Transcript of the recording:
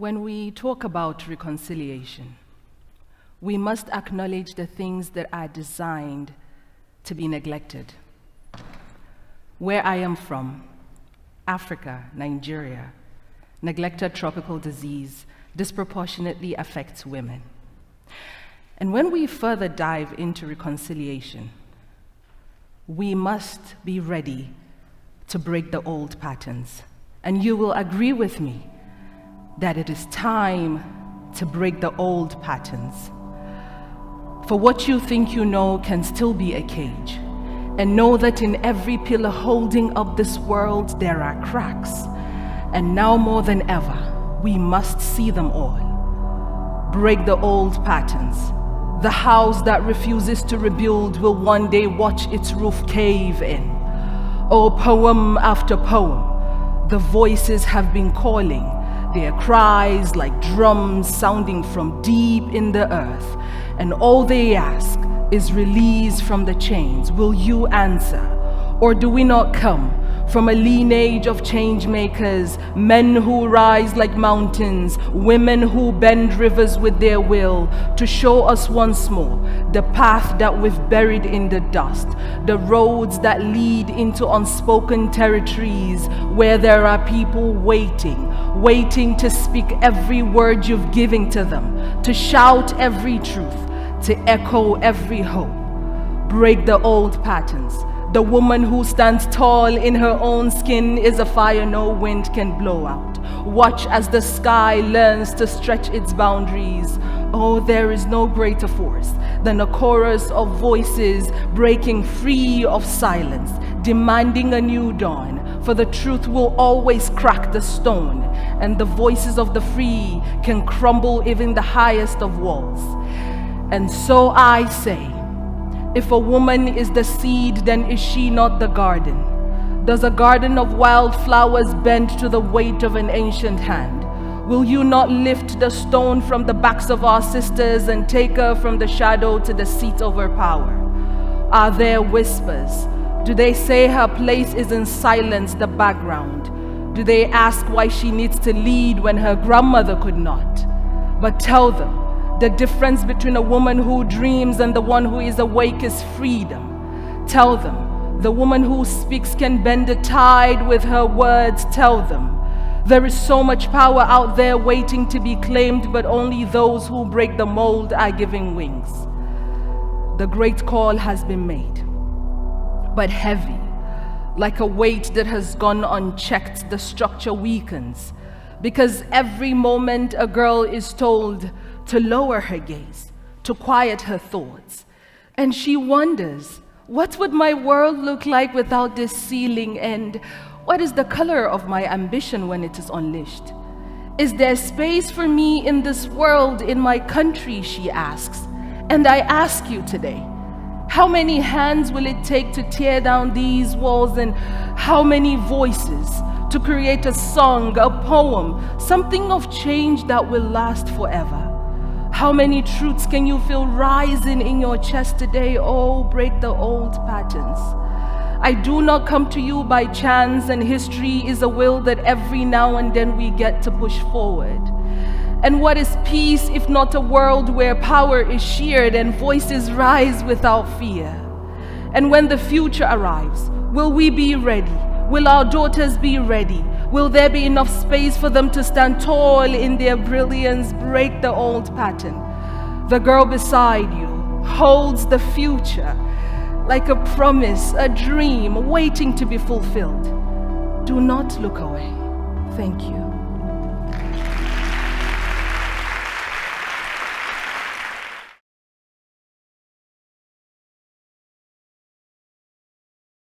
When we talk about reconciliation, we must acknowledge the things that are designed to be neglected. Where I am from, Africa, Nigeria, neglected tropical disease disproportionately affects women. And when we further dive into reconciliation, we must be ready to break the old patterns. And you will agree with me that it is time to break the old patterns. For what you think you know can still be a cage. And know that in every pillar holding up this world there are cracks. And now more than ever, we must see them all. Break the old patterns. The house that refuses to rebuild will one day watch its roof cave in. Oh, poem after poem, the voices have been calling, their cries like drums sounding from deep in the earth. And all they ask is release from the chains. Will you answer? Or do we not come from a lineage of change makers, men who rise like mountains, women who bend rivers with their will, to show us once more the path that we've buried in the dust, the roads that lead into unspoken territories where there are people waiting to speak every word you've given to them, to shout every truth, to echo every hope. Break the old patterns. The woman who stands tall in her own skin is a fire no wind can blow out. Watch as the sky learns to stretch its boundaries. Oh, there is no greater force than a chorus of voices breaking free of silence, demanding a new dawn. For the truth will always crack the stone, and the voices of the free can crumble even the highest of walls. And so I say, if a woman is the seed, then is she not the garden? Does a garden of wildflowers bend to the weight of an ancient hand? Will you not lift the stone from the backs of our sisters and take her from the shadow to the seat of her power? Are there whispers? Do they say her place is in silence, the background? Do they ask why she needs to lead when her grandmother could not? But tell them, the difference between a woman who dreams and the one who is awake is freedom. Tell them, the woman who speaks can bend the tide with her words. Tell them, there is so much power out there waiting to be claimed, but only those who break the mold are given wings. The great call has been made, but heavy, like a weight that has gone unchecked, the structure weakens, because every moment a girl is told to lower her gaze, to quiet her thoughts. And she wonders, what would my world look like without this ceiling? And what is the color of my ambition when it is unleashed? Is there space for me in this world, in my country, she asks. And I ask you today, how many hands will it take to tear down these walls, and how many voices to create a song, a poem, something of change that will last forever? How many truths can you feel rising in your chest today? Oh, break the old patterns. I do not come to you by chance, and history is a will that every now and then we get to push forward. And what is peace if not a world where power is shared and voices rise without fear? And when the future arrives, will we be ready? Will our daughters be ready? Will there be enough space for them to stand tall in their brilliance? Break the old pattern. The girl beside you holds the future like a promise, a dream waiting to be fulfilled. Do not look away. Thank you.